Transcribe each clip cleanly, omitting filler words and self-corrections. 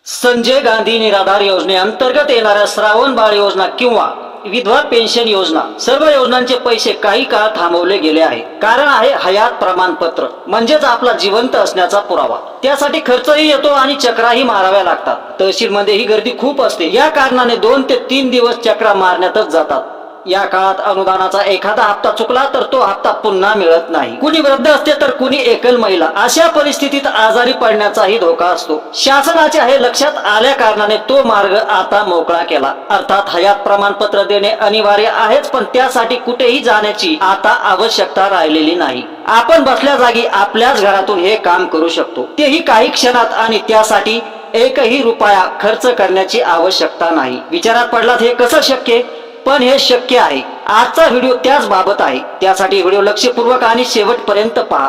संजय गांधी निराधार योजनेअंतर्गत येणाऱ्या श्रावण बाळ योजना किंवा विधवा पेन्शन योजना सर्व योजनांचे पैसे काही काळ थांबवले गेले आहे। कारण आहे हयात प्रमाणपत्र, म्हणजेच आपला जिवंत असण्याचा पुरावा। त्यासाठी खर्चही येतो आणि चक्राही माराव्या लागतात। तहसील मध्ये ही गर्दी खूप असते, या कारणाने 2 ते 3 दिवस चक्रा मारण्यातच जातात। या काळात अनुदानाचा एखादा हप्ता चुकला तर तो हप्ता पुन्हा मिळत नाही। कुणी वृद्ध असते तर कुणी एकल महिला, अशा परिस्थितीत आजारी पडण्याचाही धोका असतो। शासनाच्या हे लक्षात आल्या कारणाने तो मार्ग आता मोकळा केला। अर्थात हयात प्रमाणपत्र देणे अनिवार्य आहेच, पण त्यासाठी कुठेही जाण्याची आता आवश्यकता राहिलेली नाही। आपण बसल्या जागी आपल्याच घरातून हे काम करू शकतो, तेही काही क्षणात, आणि त्यासाठी एकही रुपया खर्च करण्याची आवश्यकता नाही। विचारात पडलात हे कसं शक्य? पण हे शक्य आहे। आजचा व्हिडिओ त्याच बाबत आहे, त्यासाठी व्हिडिओ लक्षपूर्वक आणि शेवटपर्यंत पहा।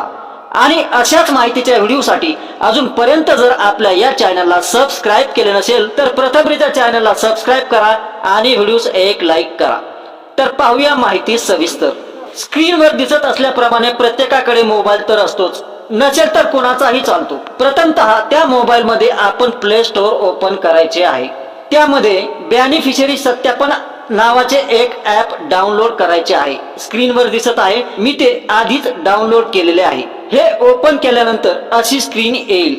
आणि अशाच माहितीच्या व्हिडिओसाठी अजूनपर्यंत जर आपल्या या चॅनलला सबस्क्राईब केले नसेल तर प्रथमरित्या चॅनलला सबस्क्राईब करा आणि व्हिडिओस एक लाईक करा। तर पाहूया माहिती सविस्तर। स्क्रीनवर दिसत असल्याप्रमाणे प्रत्येकाकडे मोबाईल तर असतोच, नसेल तर कोणाचाही चालतो। प्रथमतः त्या मोबाईल मध्ये आपण प्ले स्टोअर ओपन करायचे आहे। त्यामध्ये बेनिफिशियरी सत्यापन नावाचे एक ऍप डाउनलोड करायचे आहे। स्क्रीनवर दिसत आहे, मी ते आधीच डाउनलोड केलेले आहे। हे ओपन केल्यानंतर अशी स्क्रीन येईल।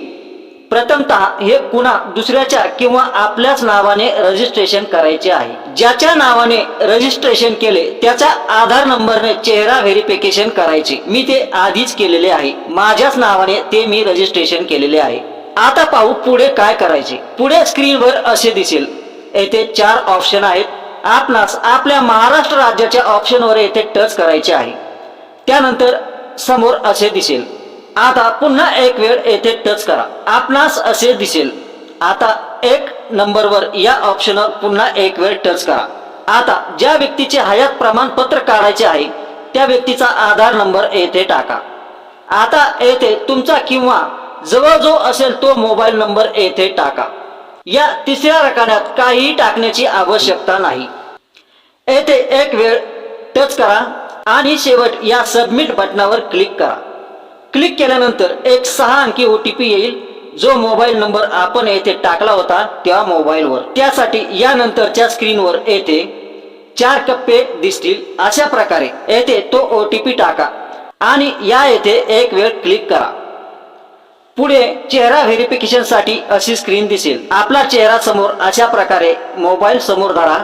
प्रथमतः हे पुन्हा दुसऱ्याच्या किंवा आपल्याच नावाने रजिस्ट्रेशन करायचे आहे। ज्याच्या नावाने रजिस्ट्रेशन केले त्याच्या आधार नंबरने चेहरा व्हेरिफिकेशन करायचे। मी ते आधीच केलेले आहे, माझ्याच नावाने ते मी रजिस्ट्रेशन केलेले आहे। आता पाहू पुढे काय करायचे। पुढे स्क्रीनवर असे दिसेल, येथे 4 ऑप्शन आहेत। आपणास आपल्या महाराष्ट्र राज्याच्या ऑप्शनवर येथे टच करायचे आहे। त्यानंतर समोर असे दिसेल, आता पुन्हा एक वेळ येथे टच करा, आपणास असे दिसेल। आता 1 नंबरवर या ऑप्शनवर पुन्हा एक वेळ टच करा। आता ज्या व्यक्तीचे हयात प्रमाणपत्र काढायचे आहे त्या व्यक्तीचा आधार नंबर येथे टाका। आता येथे तुमचा किंवा जवळ जो असेल तो मोबाईल नंबर येथे टाका। या तिसऱ्या रकान्यात काहीही टाकण्याची आवश्यकता नाही। येथे एक वेळ टच करा आणि शेवट या सबमिट बटनावर क्लिक करा। क्लिक केल्यानंतर एक 6 अंकी OTP येईल, जो मोबाईल नंबर आपण येथे टाकला होता त्या मोबाईलवर। त्यासाठी या नंतरच्या स्क्रीनवर येथे 4 कप्पे दिसतील। अशा प्रकारे येथे तो OTP टाका आणि या येथे एक वेळ क्लिक करा। पुढे चेहरा व्हेरिफिकेशन साठी अशी स्क्रीन दिसेल। आपला चेहरा समोर अशा प्रकारे मोबाईल समोर धरा,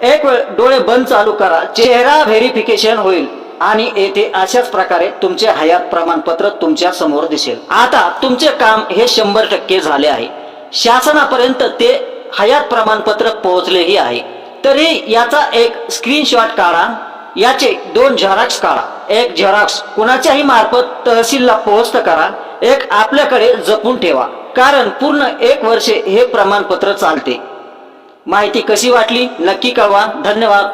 एक वेळ डोळे बंद चालू करा, चेहरा व्हेरिफिकेशन होईल आणि येथे अशाच प्रकारे तुमचे हयात प्रमाणपत्र तुमच्या समोर दिसेल। आता तुमचे काम हे 100% झाले आहे। शासनापर्यंत ते हयात प्रमाणपत्र पोहोचलेही आहे। तरी याचा एक स्क्रीनशॉट काढा, याचे 2 झेरॉक्स काढा। एक झेरॉक्स कुणाच्याही मार्फत तहसीलला पोहोचत करा, एक आपल्याकडे जपून ठेवा, कारण पूर्ण 1 वर्ष हे प्रमाणपत्र चालते। माहिती कशी वाटली नक्की कळवा। धन्यवाद।